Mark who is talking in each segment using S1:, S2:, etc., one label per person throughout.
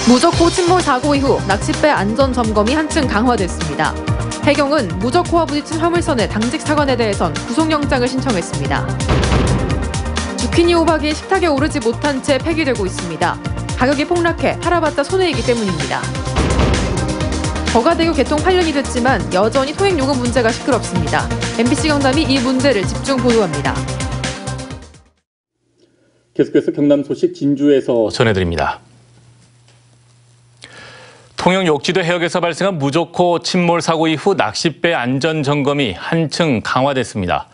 S1: 무적호 침몰 사고 이후 낚싯배 안전 점검이 한층 강화됐습니다. 해경은 무적호와 부딪힌 화물선의 당직 사관에 대해선 구속영장을 신청했습니다. 주키니 호박이 식탁에 오르지 못한 채 폐기되고 있습니다. 가격이 폭락해 팔아봤자 손해이기 때문입니다. 거가대교 개통 8년이 됐지만 여전히 통행요금 문제가 시끄럽습니다. MBC 경남이 이 문제를 집중 보도합니다.
S2: 계속해서 경남 소식 진주에서 전해드립니다. 통영 욕지도 해역에서 발생한 무적호 침몰 사고 이후 낚싯배 안전 점검이 한층 강화됐습니다.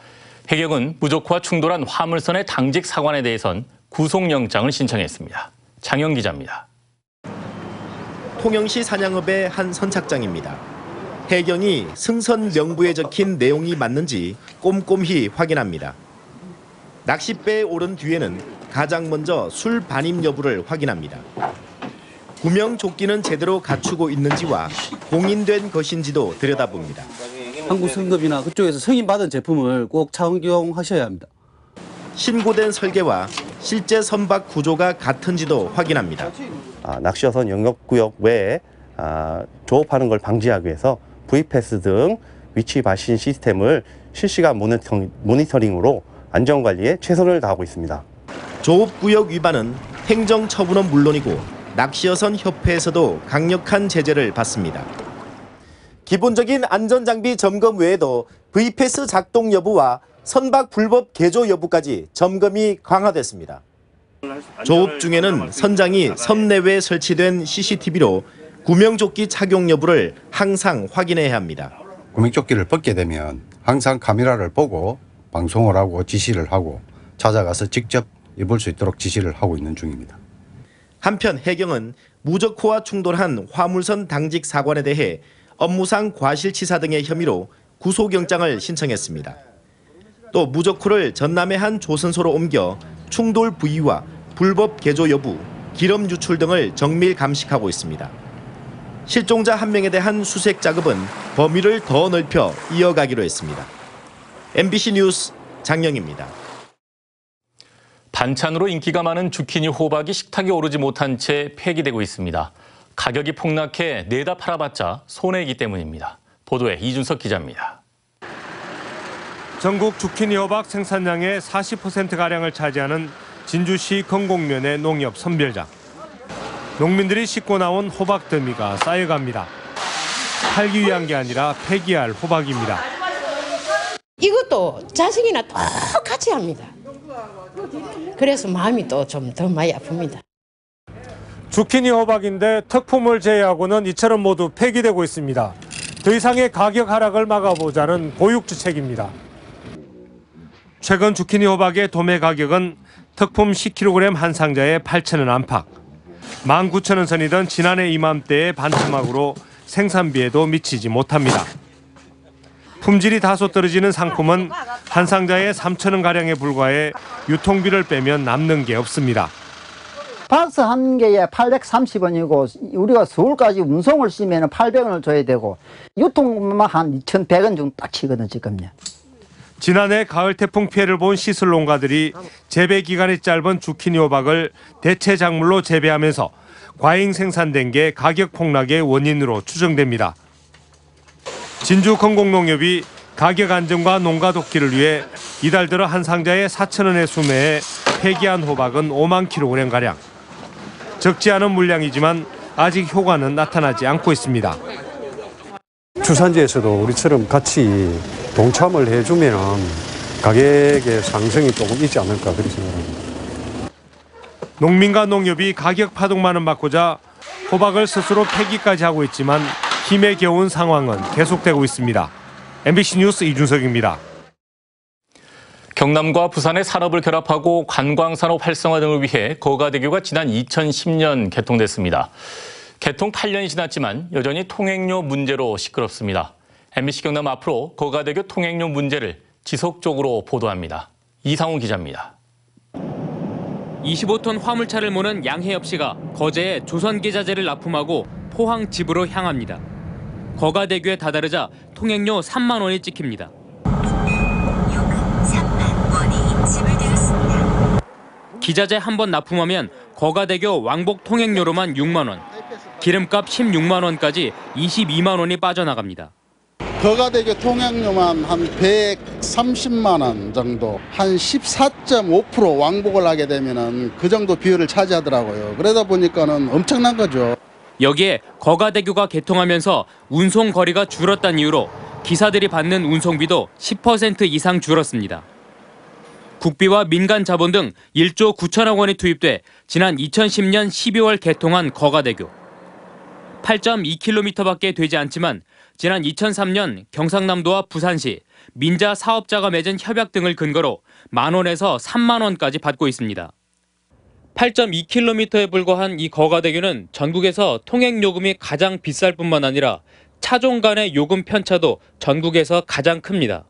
S2: 해경은 무적호와 충돌한 화물선의 당직 사관에 대해선 구속영장을 신청했습니다. 장영 기자입니다.
S3: 통영시 산양읍의 한 선착장입니다. 해경이 승선 명부에 적힌 내용이 맞는지 꼼꼼히 확인합니다. 낚싯배에 오른 뒤에는 가장 먼저 술 반입 여부를 확인합니다. 구명조끼는 제대로 갖추고 있는지와 공인된 것인지도 들여다봅니다.
S4: 한국성급이나 그쪽에서 승인받은 제품을 꼭 착용하셔야 합니다.
S3: 신고된 설계와 실제 선박 구조가 같은지도 확인합니다.
S5: 낚시어선 영역구역 외에 조업하는 걸 방지하기 위해서 V패스 등 위치 발신 시스템을 실시간 모니터링으로 안전관리에 최선을 다하고 있습니다.
S3: 조업구역 위반은 행정처분은 물론이고 낚시어선 협회에서도 강력한 제재를 받습니다. 기본적인 안전장비 점검 외에도 V패스 작동 여부와 선박 불법 개조 여부까지 점검이 강화됐습니다. 조업 중에는 선장이 선 내외에 설치된 CCTV로 구명조끼 착용 여부를 항상 확인해야 합니다.
S6: 구명조끼를 벗게 되면 항상 카메라를 보고 방송을 하고 지시를 하고 찾아가서 직접 입을 수 있도록 지시를 하고 있는 중입니다.
S3: 한편 해경은 무적호와 충돌한 화물선 당직 사관에 대해 업무상 과실치사 등의 혐의로 구속영장을 신청했습니다. 또 무적호를 전남의 한 조선소로 옮겨 충돌 부위와 불법 개조 여부, 기름 유출 등을 정밀 감식하고 있습니다. 실종자 한 명에 대한 수색 작업은 범위를 더 넓혀 이어가기로 했습니다. MBC 뉴스 장영입니다.
S2: 반찬으로 인기가 많은 주키니 호박이 식탁에 오르지 못한 채 폐기되고 있습니다. 가격이 폭락해 내다 팔아봤자 손해이기 때문입니다. 보도에 이준석 기자입니다.
S7: 전국 주키니 호박 생산량의 40%가량을 차지하는 진주시 건곡면의 농협 선별장. 농민들이 싣고 나온 호박 더미가 쌓여갑니다. 팔기 위한 게 아니라 폐기할 호박입니다.
S8: 이것도 자식이나 똑같이 합니다. 그래서 마음이 또 좀 더 많이 아픕니다.
S7: 주키니 호박인데 특품을 제외하고는 이처럼 모두 폐기되고 있습니다. 더 이상의 가격 하락을 막아보자는 고육주책입니다. 최근 주키니 호박의 도매 가격은 특품 10kg 한 상자에 8,000원 안팎, 19,000원 선이던 지난해 이맘때의 반토막으로 생산비에도 미치지 못합니다. 품질이 다소 떨어지는 상품은 한 상자에 3,000원가량에 불과해 유통비를 빼면 남는 게 없습니다.
S9: 박스 한 개에 830원이고 우리가 서울까지 운송을 쓰면 800원을 줘야 되고 유통만 한 2,100원 정도 딱 치거든 지금요.
S7: 지난해 가을 태풍 피해를 본 시설 농가들이 재배 기간이 짧은 주키니 호박을 대체 작물로 재배하면서 과잉 생산된 게 가격 폭락의 원인으로 추정됩니다. 진주 건곡농협이 가격 안정과 농가 돕기를 위해 이달 들어 한 상자에 4,000원에 수매해 폐기한 호박은 5만 kg가량. 적지 않은 물량이지만 아직 효과는 나타나지 않고 있습니다.
S10: 주산지에서도 우리처럼 같이 동참을 해주면 가격의 상승이 조금 있지 않을까 그렇게 생각합니다.
S7: 농민과 농협이 가격 파동만은 막고자 호박을 스스로 폐기까지 하고 있지만 힘에 겨운 상황은 계속되고 있습니다. MBC 뉴스 이준석입니다.
S2: 경남과 부산의 산업을 결합하고 관광산업 활성화 등을 위해 거가대교가 지난 2010년 개통됐습니다. 개통 8년이 지났지만 여전히 통행료 문제로 시끄럽습니다. MBC 경남 앞으로 거가대교 통행료 문제를 지속적으로 보도합니다. 이상훈 기자입니다.
S11: 25톤 화물차를 모는 양혜엽 씨가 거제에 조선계자재를 납품하고 포항 집으로 향합니다. 거가대교에 다다르자 통행료 3만 원이 찍힙니다. 3만 원이 지불되었습니다. 기자재 한 번 납품하면 거가대교 왕복 통행료로만 6만 원, 기름값 16만 원까지 22만 원이 빠져나갑니다.
S12: 거가대교 통행료만 한 130만 원 정도, 한 14.5% 왕복을 하게 되면은 그 정도 비율을 차지하더라고요. 그러다 보니까는 엄청난 거죠.
S11: 여기에 거가대교가 개통하면서 운송 거리가 줄었다는 이유로 기사들이 받는 운송비도 10% 이상 줄었습니다. 국비와 민간 자본 등 1조 9천억 원이 투입돼 지난 2010년 12월 개통한 거가대교. 8.2km밖에 되지 않지만 지난 2003년 경상남도와 부산시, 민자 사업자가 맺은 협약 등을 근거로 만 원에서 3만 원까지 받고 있습니다. 8.2km에 불과한 이 거가대교는 전국에서 통행요금이 가장 비쌀 뿐만 아니라 차종 간의 요금 편차도 전국에서 가장 큽니다.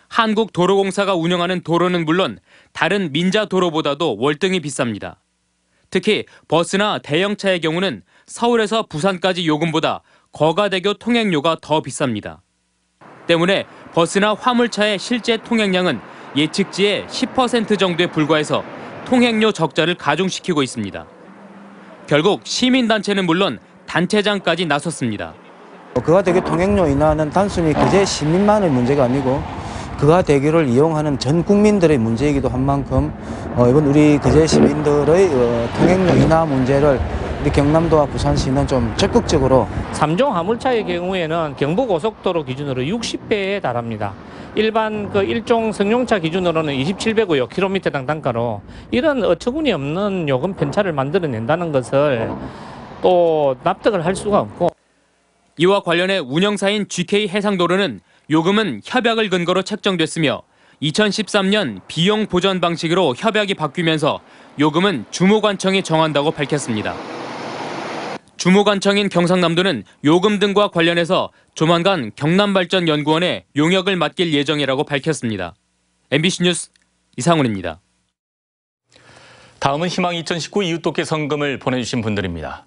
S11: 한국도로공사가 운영하는 도로는 물론 다른 민자 도로보다도 월등히 비쌉니다. 특히 버스나 대형차의 경우는 서울에서 부산까지 요금보다 거가대교 통행료가 더 비쌉니다. 때문에 버스나 화물차의 실제 통행량은 예측치의 10% 정도에 불과해서 통행료 적자를 가중시키고 있습니다. 결국 시민단체는 물론 단체장까지 나섰습니다.
S13: 거가대교 통행료 인하는 단순히 그제 시민만의 문제가 아니고 거가대교를 이용하는 전 국민들의 문제이기도 한 만큼 이번 우리 그제 시민들의 통행료 인하 문제를 우리 경남도와 부산시는 좀 적극적으로
S14: 3종 화물차의 경우에는 경부고속도로 기준으로 60배에 달합니다. 일반 그 1종 승용차 기준으로는 27배고요. 킬로미터당 단가로. 이런 어처구니 없는 요금 편차를 만들어낸다는 것을 또 납득을 할 수가 없고.
S11: 이와 관련해 운영사인 GK 해상도로는 요금은 협약을 근거로 책정됐으며 2013년 비용 보전 방식으로 협약이 바뀌면서 요금은 주무관청이 정한다고 밝혔습니다. 주무관청인 경상남도는 요금 등과 관련해서 조만간 경남발전연구원에 용역을 맡길 예정이라고 밝혔습니다. MBC 뉴스 이상훈입니다.
S2: 다음은 희망 2019 이웃돕기 성금을 보내주신 분들입니다.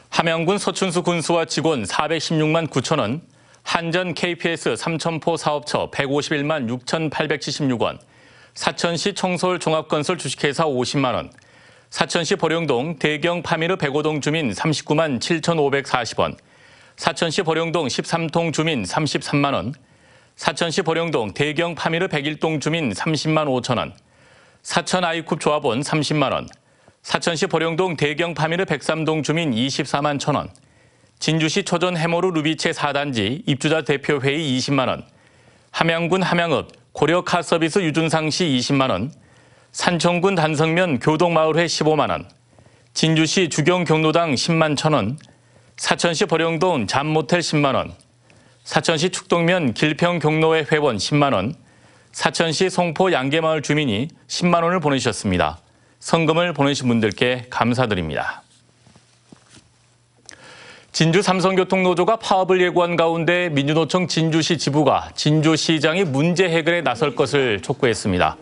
S2: 함양군 서춘수 군수와 직원 416만 9천 원, 한전 KPS 삼천포 사업처 151만 6,876원, 사천시 청솔 종합건설 주식회사 50만 원, 사천시 보령동 대경 파미르 105동 주민 39만 7,540원, 사천시 보령동 13동 주민 33만 원, 사천시 보령동 대경 파미르 101동 주민 30만 5천 원, 사천 아이쿱 조합원 30만 원, 사천시 보령동 대경 파미르 103동 주민 24만 1천 원, 진주시 초전 해모루 루비체 4단지 입주자 대표회의 20만 원, 함양군 함양읍 고려카서비스 유준상시 20만 원, 산청군 단성면 교동마을회 15만 원, 진주시 주경경로당 10만 1천 원, 사천시 보령동 잠모텔 10만 원, 사천시 축동면 길평경로회 회원 10만 원, 사천시 송포 양계마을 주민이 10만 원을 보내주셨습니다. 성금을 보내신 분들께 감사드립니다. 진주 삼성교통노조가 파업을 예고한 가운데 민주노총 진주시 지부가 진주시장이 문제 해결에 나설 것을 촉구했습니다.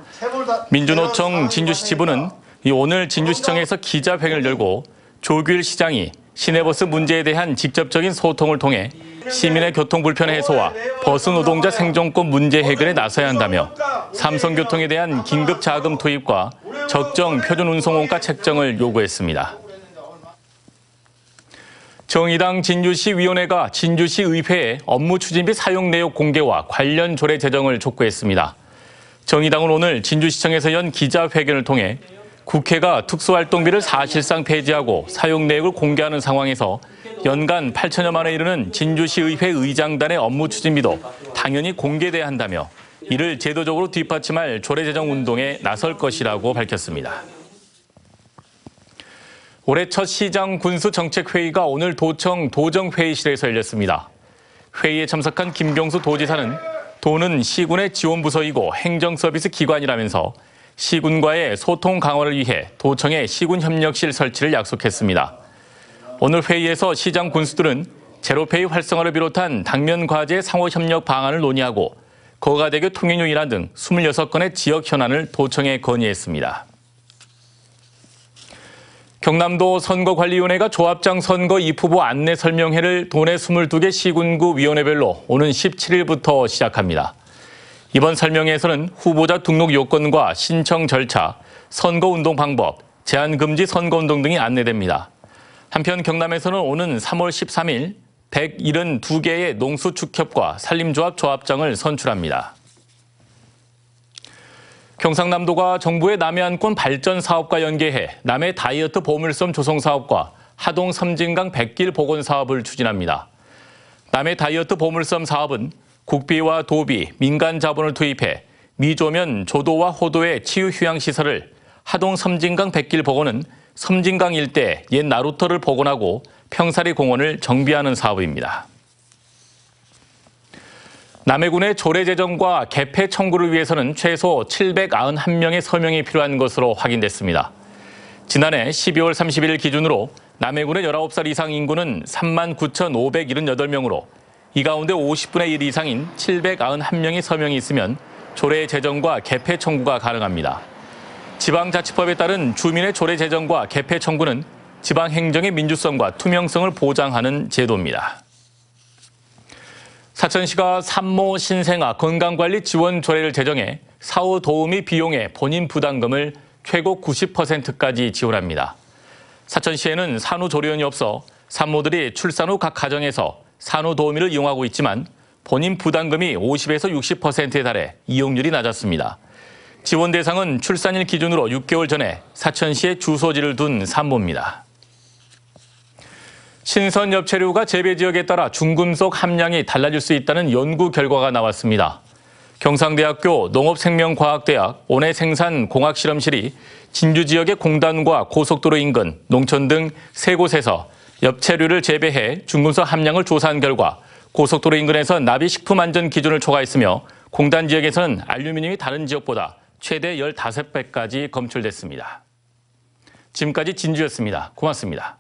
S2: 민주노총 진주시 지부는 오늘 진주시청에서 기자회견을 열고 조규일 시장이 시내버스 문제에 대한 직접적인 소통을 통해 시민의 교통 불편 해소와 버스 노동자 생존권 문제 해결에 나서야 한다며 삼성교통에 대한 긴급 자금 투입과 적정 표준 운송 원가 책정을 요구했습니다. 정의당 진주시 위원회가 진주시 의회에 업무 추진비 사용 내역 공개와 관련 조례 제정을 촉구했습니다. 정의당은 오늘 진주시청에서 연 기자회견을 통해 국회가 특수활동비를 사실상 폐지하고 사용 내역을 공개하는 상황에서 연간 8천여만 원에 이르는 진주시 의회 의장단의 업무 추진비도 당연히 공개돼야 한다며 이를 제도적으로 뒷받침할 조례 제정 운동에 나설 것이라고 밝혔습니다. 올해 첫 시장 군수 정책회의가 오늘 도청 도정회의실에서 열렸습니다. 회의에 참석한 김경수 도지사는 도는 시군의 지원부서이고 행정서비스 기관이라면서 시군과의 소통 강화를 위해 도청에 시군협력실 설치를 약속했습니다. 오늘 회의에서 시장 군수들은 제로페이 활성화를 비롯한 당면 과제 상호협력 방안을 논의하고 거가대교 통행료 인하 등 26건의 지역 현안을 도청에 건의했습니다. 경남도 선거관리위원회가 조합장 선거 입후보 안내 설명회를 도내 22개 시군구 위원회별로 오는 17일부터 시작합니다. 이번 설명회에서는 후보자 등록 요건과 신청 절차, 선거운동 방법, 제한금지 선거운동 등이 안내됩니다. 한편 경남에서는 오는 3월 13일 172개의 농수축협과 산림조합 조합장을 선출합니다. 경상남도가 정부의 남해안권 발전 사업과 연계해 남해 다이어트 보물섬 조성 사업과 하동 섬진강 백길 복원 사업을 추진합니다. 남해 다이어트 보물섬 사업은 국비와 도비, 민간 자본을 투입해 미조면 조도와 호도의 치유 휴양 시설을, 하동 섬진강 백길 복원은 섬진강 일대 옛 나루터를 복원하고 평사리 공원을 정비하는 사업입니다. 남해군의 조례 제정과 개폐 청구를 위해서는 최소 791명의 서명이 필요한 것으로 확인됐습니다. 지난해 12월 30일 기준으로 남해군의 19살 이상 인구는 39,578명으로 이 가운데 50분의 1 이상인 791명의 서명이 있으면 조례 제정과 개폐 청구가 가능합니다. 지방자치법에 따른 주민의 조례 제정과 개폐 청구는 지방행정의 민주성과 투명성을 보장하는 제도입니다. 사천시가 산모 신생아 건강관리 지원 조례를 제정해 사후 도우미 비용의 본인 부담금을 최고 90%까지 지원합니다. 사천시에는 산후조리원이 없어 산모들이 출산 후 각 가정에서 산후도우미를 이용하고 있지만 본인 부담금이 50에서 60%에 달해 이용률이 낮았습니다. 지원 대상은 출산일 기준으로 6개월 전에 사천시에 주소지를 둔 산모입니다. 신선 엽채류가 재배 지역에 따라 중금속 함량이 달라질 수 있다는 연구 결과가 나왔습니다. 경상대학교 농업생명과학대학 온해생산공학실험실이 진주 지역의 공단과 고속도로 인근, 농촌 등 3곳에서 엽채류를 재배해 중금속 함량을 조사한 결과 고속도로 인근에서 나비 식품 안전 기준을 초과했으며 공단 지역에서는 알루미늄이 다른 지역보다 최대 15배까지 검출됐습니다. 지금까지 진주였습니다. 고맙습니다.